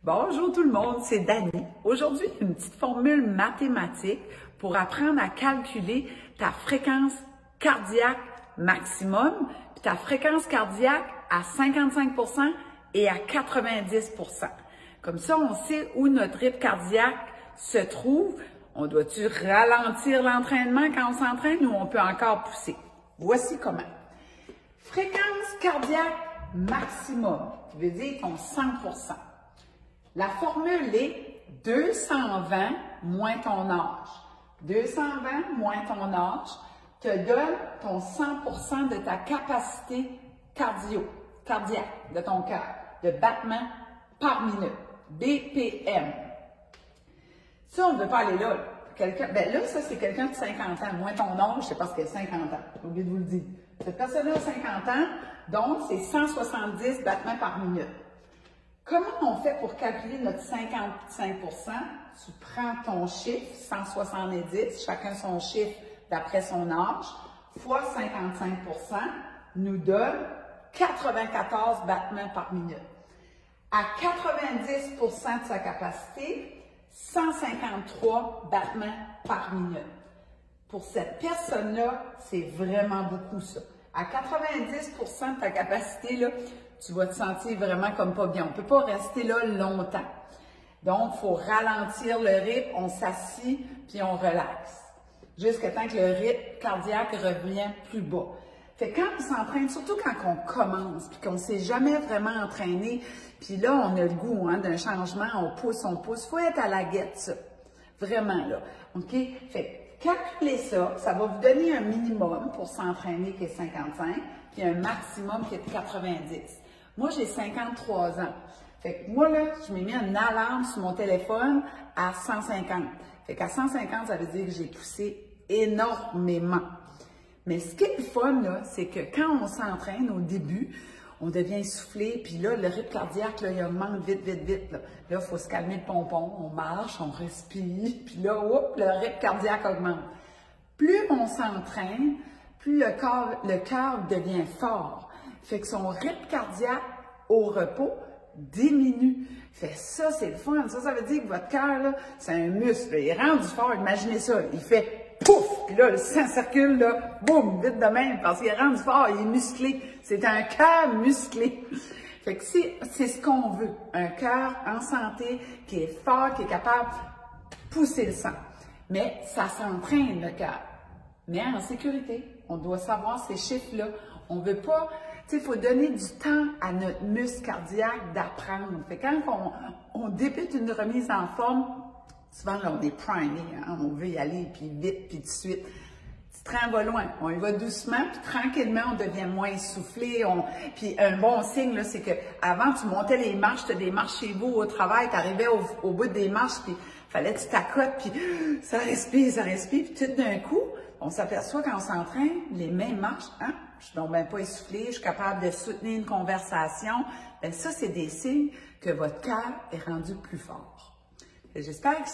Bonjour tout le monde, c'est Dani. Aujourd'hui, une petite formule mathématique pour apprendre à calculer ta fréquence cardiaque maximum, puis ta fréquence cardiaque à 55% et à 90%. Comme ça, on sait où notre rythme cardiaque se trouve. On doit-tu ralentir l'entraînement quand on s'entraîne ou on peut encore pousser? Voici comment. Fréquence cardiaque maximum, qui veut dire ton 100%. La formule est 220 moins ton âge. 220 moins ton âge te donne ton 100% de ta capacité cardiaque de ton cœur, de battements par minute, BPM. Ça, on ne veut pas aller là. Là, ça, c'est quelqu'un de 50 ans. Moins ton âge, c'est parce qu'il a 50 ans. J'ai oublié de vous le dire. Cette personne-là a 50 ans, donc c'est 170 battements par minute. Comment on fait pour calculer notre 55%? Tu prends ton chiffre, 170, chacun son chiffre d'après son âge, fois 55%, nous donne 94 battements par minute. À 90% de sa capacité, 153 battements par minute. Pour cette personne-là, c'est vraiment beaucoup ça. À 90% de ta capacité, là, tu vas te sentir vraiment comme pas bien. On ne peut pas rester là longtemps. Donc, il faut ralentir le rythme, on s'assit, puis on relaxe. Jusqu'à temps que le rythme cardiaque revienne plus bas. Fait que quand on s'entraîne, surtout quand on commence, puis qu'on ne s'est jamais vraiment entraîné, puis là, on a le goût d'un changement, on pousse. Il faut être à la guette, ça. Vraiment, là. OK? Fait que calculez ça, ça va vous donner un minimum pour s'entraîner qui est 55, puis un maximum qui est de 90. Moi, j'ai 53 ans. Fait que moi, là, je m'ai mis une alarme sur mon téléphone à 150. Fait qu'à 150, ça veut dire que j'ai poussé énormément. Mais ce qui est le fun, là, c'est que quand on s'entraîne au début, on devient essoufflé, puis là, le rythme cardiaque, là, il augmente vite. Là, il faut se calmer le pompon, on marche, on respire, puis là, hop, le rythme cardiaque augmente. Plus on s'entraîne, plus le cœur devient fort. Fait que son rythme cardiaque au repos diminue. Fait ça, c'est le fun. Ça veut dire que votre cœur, là, c'est un muscle. Il est rendu fort. Imaginez ça. Il fait pouf! Puis là, le sang circule, là, boum, vite de même, parce qu'il est rendu fort, il est musclé. C'est un cœur musclé. Fait que c'est ce qu'on veut. Un cœur en santé, qui est fort, qui est capable de pousser le sang. Mais ça s'entraîne, le cœur. Mais en sécurité, on doit savoir ces chiffres-là. On veut pas, tu sais, il faut donner du temps à notre muscle cardiaque d'apprendre. Fait que quand on débute une remise en forme, souvent, là, on est primé, hein? On veut y aller, puis vite, puis tout de suite. Ce train va loin. On y va doucement, puis tranquillement, on devient moins essoufflé. Puis un bon signe, là, c'est que avant tu montais les marches, tu as des marches chez vous au travail, tu arrivais au bout des marches, puis fallait que tu t'accotes, puis ça respire, puis tout d'un coup, on s'aperçoit quand on s'entraîne, les mêmes marches, hein? Je suis donc bien pas essoufflée, je suis capable de soutenir une conversation. Bien, ça, c'est des signes que votre cœur est rendu plus fort. J'espère que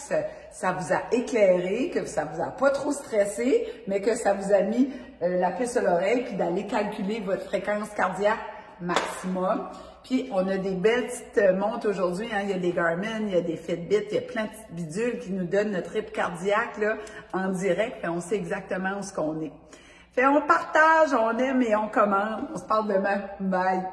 ça vous a éclairé, que ça vous a pas trop stressé, mais que ça vous a mis la puce à l'oreille, puis d'aller calculer votre fréquence cardiaque maximum. Puis, on a des belles petites montres aujourd'hui, hein? Il y a des Garmin, il y a des Fitbit, il y a plein de petites bidules qui nous donnent notre rythme cardiaque là, en direct, et on sait exactement où ce qu'on est. Fait, on partage, on aime et on commande. On se parle demain. Bye!